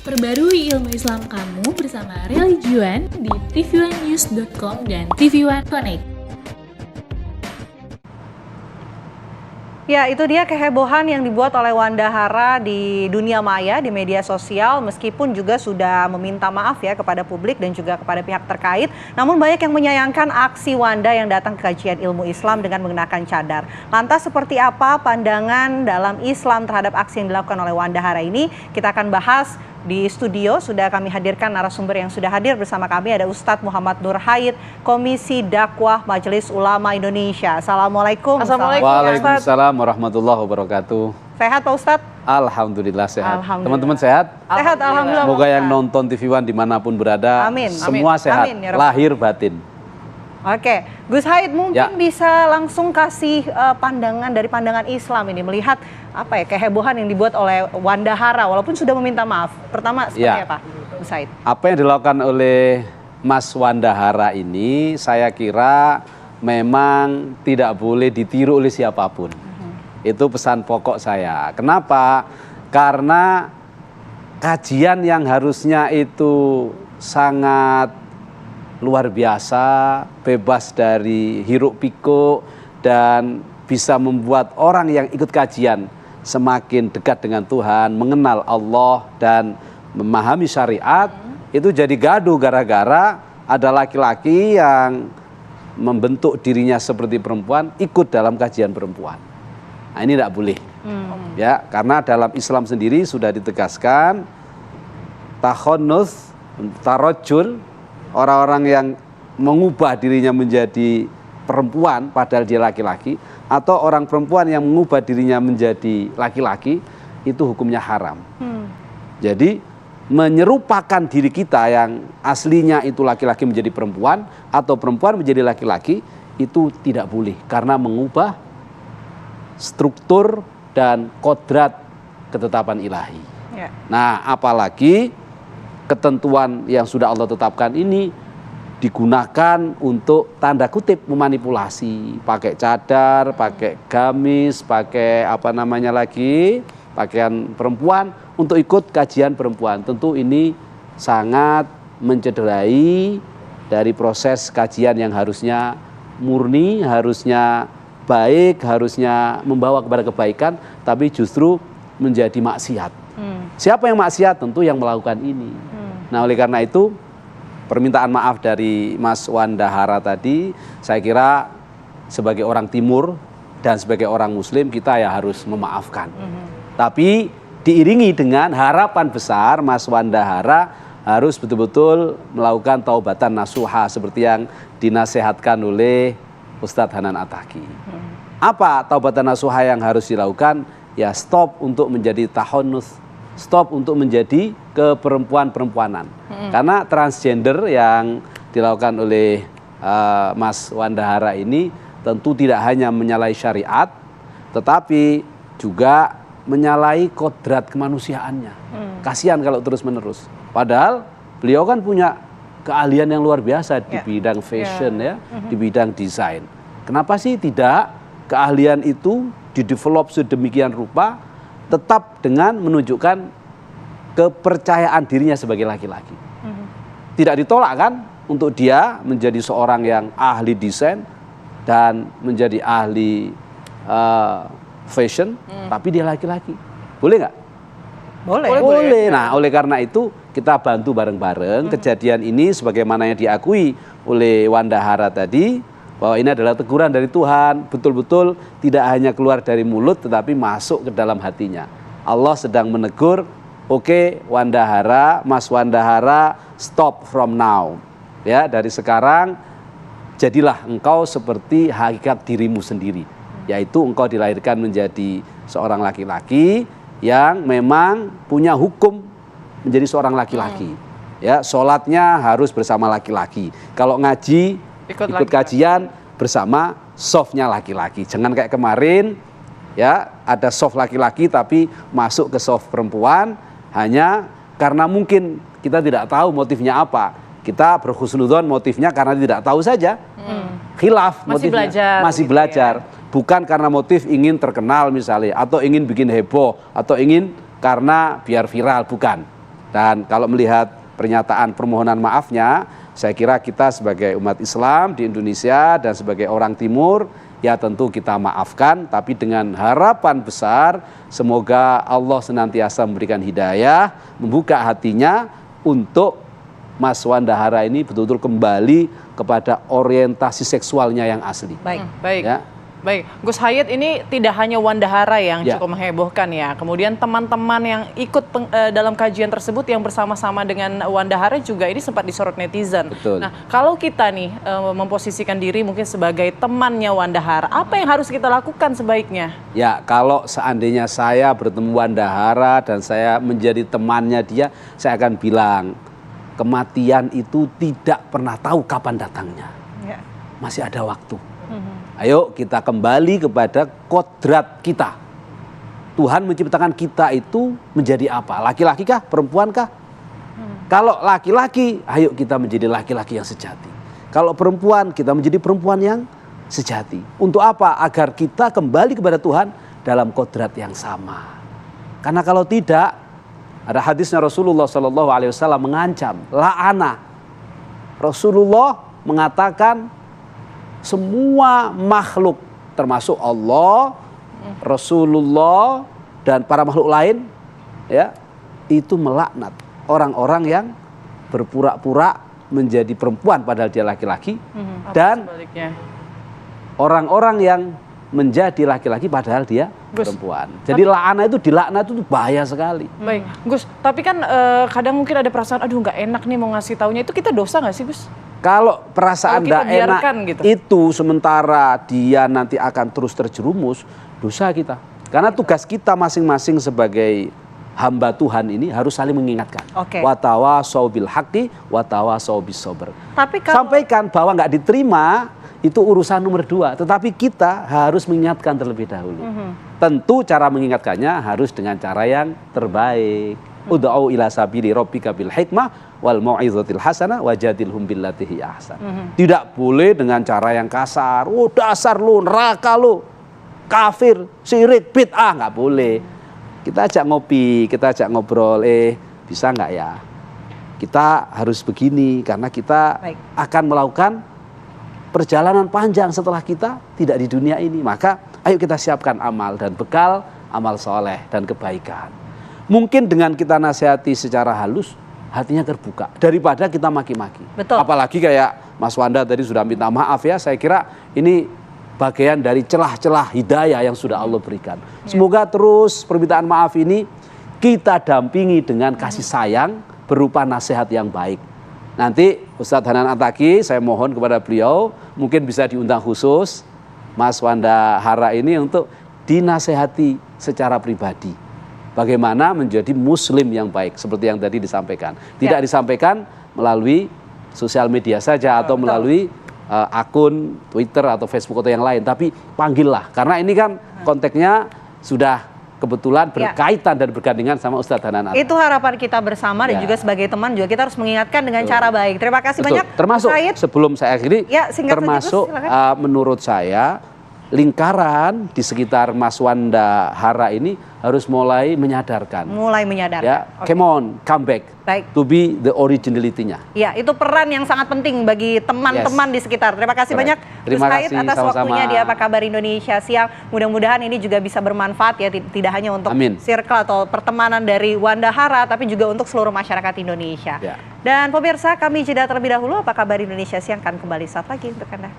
Perbarui ilmu Islam kamu bersama Religion di tv1news.com dan TV1 Connect. Ya, itu dia kehebohan yang dibuat oleh Wanda Hara di dunia maya, di media sosial, meskipun juga sudah meminta maaf ya kepada publik dan juga kepada pihak terkait. Namun banyak yang menyayangkan aksi Wanda yang datang ke kajian ilmu Islam dengan mengenakan cadar. Lantas seperti apa pandangan dalam Islam terhadap aksi yang dilakukan oleh Wanda Hara ini? Kita akan bahas di studio. Sudah kami hadirkan narasumber yang sudah hadir bersama kami. Ada Ustadz Muhammad Nur Haid, Komisi Dakwah Majelis Ulama Indonesia. Assalamualaikum. Waalaikumsalam warahmatullahi wabarakatuh. Sehat Pak Ustadz? Alhamdulillah sehat. Alhamdulillah. Teman-teman sehat? Sehat, alhamdulillah. Semoga yang nonton TV One dimanapun berada, Amin. semua sehat, Amin, ya Rabb. lahir batin. Oke, Gus Haid mungkin Ya. bisa langsung kasih pandangan dari pandangan Islam ini, melihat apa ya kehebohan yang dibuat oleh Wanda Hara walaupun sudah meminta maaf. Pertama seperti Ya. apa, Gus Haid? Apa yang dilakukan oleh Mas Wanda Hara ini, saya kira memang tidak boleh ditiru oleh siapapun. Itu pesan pokok saya. Kenapa? Karena kajian yang harusnya itu sangat luar biasa, bebas dari hiruk pikuk, dan bisa membuat orang yang ikut kajian semakin dekat dengan Tuhan, mengenal Allah dan memahami syariat. Itu jadi gaduh gara-gara ada laki-laki yang membentuk dirinya seperti perempuan ikut dalam kajian perempuan. Nah, ini tidak boleh. Ya, karena dalam Islam sendiri sudah ditegaskan takhonnus, tarajjul, orang-orang yang mengubah dirinya menjadi perempuan padahal dia laki-laki, atau orang perempuan yang mengubah dirinya menjadi laki-laki, itu hukumnya haram. Jadi menyerupakan diri kita yang aslinya itu laki-laki menjadi perempuan atau perempuan menjadi laki-laki, itu tidak boleh karena mengubah struktur dan kodrat ketetapan ilahi. Ya. Nah, apalagi ketentuan yang sudah Allah tetapkan ini digunakan untuk tanda kutip memanipulasi, pakai cadar, pakai gamis, pakai apa namanya lagi, pakaian perempuan untuk ikut kajian perempuan. Tentu ini sangat mencederai dari proses kajian yang harusnya murni, harusnya baik, harusnya membawa kepada kebaikan, tapi justru menjadi maksiat. Siapa yang maksiat? Tentu yang melakukan ini. Nah, oleh karena itu permintaan maaf dari Mas Wanda Hara tadi, saya kira sebagai orang Timur dan sebagai orang Muslim kita ya harus memaafkan. Tapi diiringi dengan harapan besar, Mas Wanda Hara harus betul-betul melakukan taubatan nasuha seperti yang dinasehatkan oleh Ustadz Hanan Attaqi. Apa taubatan nasuha yang harus dilakukan? Ya, stop untuk menjadi tahonnus, stop untuk menjadi keperempuan-perempuanan. Karena transgender yang dilakukan oleh Mas Wanda Hara ini tentu tidak hanya menyalahi syariat, tetapi juga menyalahi kodrat kemanusiaannya. Kasihan kalau terus-menerus. Padahal beliau kan punya keahlian yang luar biasa di bidang fashion, ya, di bidang desain. Kenapa sih tidak keahlian itu didevelop sedemikian rupa tetap dengan menunjukkan kepercayaan dirinya sebagai laki-laki. Tidak ditolak kan untuk dia menjadi seorang yang ahli desain dan menjadi ahli fashion, tapi dia laki-laki. Boleh nggak? Boleh. Nah, oleh karena itu kita bantu bareng-bareng kejadian ini sebagaimana yang diakui oleh Wanda Hara tadi, bahwa ini adalah teguran dari Tuhan, betul-betul tidak hanya keluar dari mulut tetapi masuk ke dalam hatinya. Allah sedang menegur, oke, Wanda Hara, Mas Wanda Hara, stop from now. Ya, dari sekarang jadilah engkau seperti hakikat dirimu sendiri, yaitu engkau dilahirkan menjadi seorang laki-laki yang memang punya hukum menjadi seorang laki-laki. Ya, sholatnya harus bersama laki-laki. Kalau ngaji, ikut kajian bersama softnya laki-laki. Jangan kayak kemarin, ya, ada soft laki-laki tapi masuk ke soft perempuan hanya karena mungkin kita tidak tahu motifnya apa. Kita berhusnudzon motifnya karena tidak tahu saja. Khilaf motifnya. Masih belajar. Bukan karena motif ingin terkenal misalnya, atau ingin bikin heboh, atau ingin karena biar viral, bukan. Dan kalau melihat pernyataan permohonan maafnya, saya kira kita sebagai umat Islam di Indonesia dan sebagai orang Timur, ya tentu kita maafkan, tapi dengan harapan besar semoga Allah senantiasa memberikan hidayah, membuka hatinya untuk Mas Wandahara ini betul-betul kembali kepada orientasi seksualnya yang asli. Baik. Ya. Baik, Gus Hayat, ini tidak hanya Wandahara yang Ya. cukup menghebohkan ya. Kemudian teman-teman yang ikut dalam kajian tersebut yang bersama-sama dengan Wandahara juga ini sempat disorot netizen. Betul. Nah, kalau kita nih memposisikan diri mungkin sebagai temannya Wandahara, apa yang harus kita lakukan sebaiknya? Ya, kalau seandainya saya bertemu Wandahara dan saya menjadi temannya dia, saya akan bilang, kematian itu tidak pernah tahu kapan datangnya. Ya. Masih ada waktu. Ayo kita kembali kepada kodrat kita. Tuhan menciptakan kita itu menjadi apa? Laki-laki kah? Perempuan kah? Kalau laki-laki, ayo kita menjadi laki-laki yang sejati. Kalau perempuan, kita menjadi perempuan yang sejati. Untuk apa? Agar kita kembali kepada Tuhan dalam kodrat yang sama. Karena kalau tidak, ada hadisnya Rasulullah SAW mengancam, la'ana. Rasulullah mengatakan semua makhluk termasuk Allah, Rasulullah dan para makhluk lain ya itu melaknat orang-orang yang berpura-pura menjadi perempuan padahal dia laki-laki dan Sebaliknya. orang-orang yang menjadi laki-laki padahal dia Gus, perempuan. Jadi la'ana itu dilaknat itu bahaya sekali. Baik, Gus, tapi kan kadang mungkin ada perasaan, aduh nggak enak nih mau ngasih taunya, itu kita dosa nggak sih, Gus? Kalau perasaan Kalau kita tidak enak biarkan gitu. itu sementara dia nanti akan terus terjerumus, dosa kita. Karena tugas kita masing-masing sebagai hamba Tuhan ini harus saling mengingatkan. Oke. Watawasau bil haqqi, watawasau bis sabr. Tapi kalau Sampaikan bahwa nggak diterima itu urusan nomor 2, tetapi kita harus mengingatkan terlebih dahulu. Tentu cara mengingatkannya harus dengan cara yang terbaik. Ud'au ila sabili rabbika bil hikmah wal mau'izatil hasanah wajadilhum billati hi ahsan. Tidak boleh dengan cara yang kasar. Oh dasar lu, neraka lu, kafir, syirik, bid'ah, nggak boleh. Kita ajak ngopi, kita ajak ngobrol, bisa nggak ya? Kita harus begini karena kita Baik. akan melakukan perjalanan panjang setelah kita tidak di dunia ini. Maka ayo kita siapkan amal dan bekal amal soleh dan kebaikan. Mungkin dengan kita nasihati secara halus, hatinya terbuka. Daripada kita maki-maki. Betul. Apalagi kayak Mas Wanda tadi sudah minta maaf ya, saya kira ini bagian dari celah-celah hidayah yang sudah Allah berikan. Semoga terus permintaan maaf ini kita dampingi dengan kasih sayang berupa nasihat yang baik. Nanti Ustadz Hanan Attaqi, saya mohon kepada beliau, mungkin bisa diundang khusus Mas Wandahara ini untuk dinasehati secara pribadi. Bagaimana menjadi muslim yang baik, seperti yang tadi disampaikan. Tidak disampaikan melalui sosial media saja atau melalui akun Twitter atau Facebook atau yang lain. Tapi panggillah, karena ini kan konteksnya sudah kebetulan berkaitan dan bergandengan sama Ustadz Hanan Attaqi. itu harapan kita bersama dan juga sebagai teman juga kita harus mengingatkan dengan cara baik. Terima kasih banyak. Termasuk Gus Hayat. sebelum saya akhiri, Ya, singkat saja, termasuk Gus, silakan. menurut saya lingkaran di sekitar Mas Wandahara ini harus mulai menyadarkan. Mulai menyadarkan. Ya, Oke. come on, come back Baik. to be the originality-nya. Ya, itu peran yang sangat penting bagi teman-teman di sekitar. Terima kasih Correct. banyak Terima Gus Hayat kasih, atas sama-sama. waktunya di Apa Kabar Indonesia Siang. Mudah-mudahan ini juga bisa bermanfaat ya, tidak hanya untuk Amin. circle atau pertemanan dari Wandahara, tapi juga untuk seluruh masyarakat Indonesia. Ya. Dan pemirsa, kami jeda terlebih dahulu. Apa Kabar Indonesia Siang akan kembali saat lagi untuk Anda.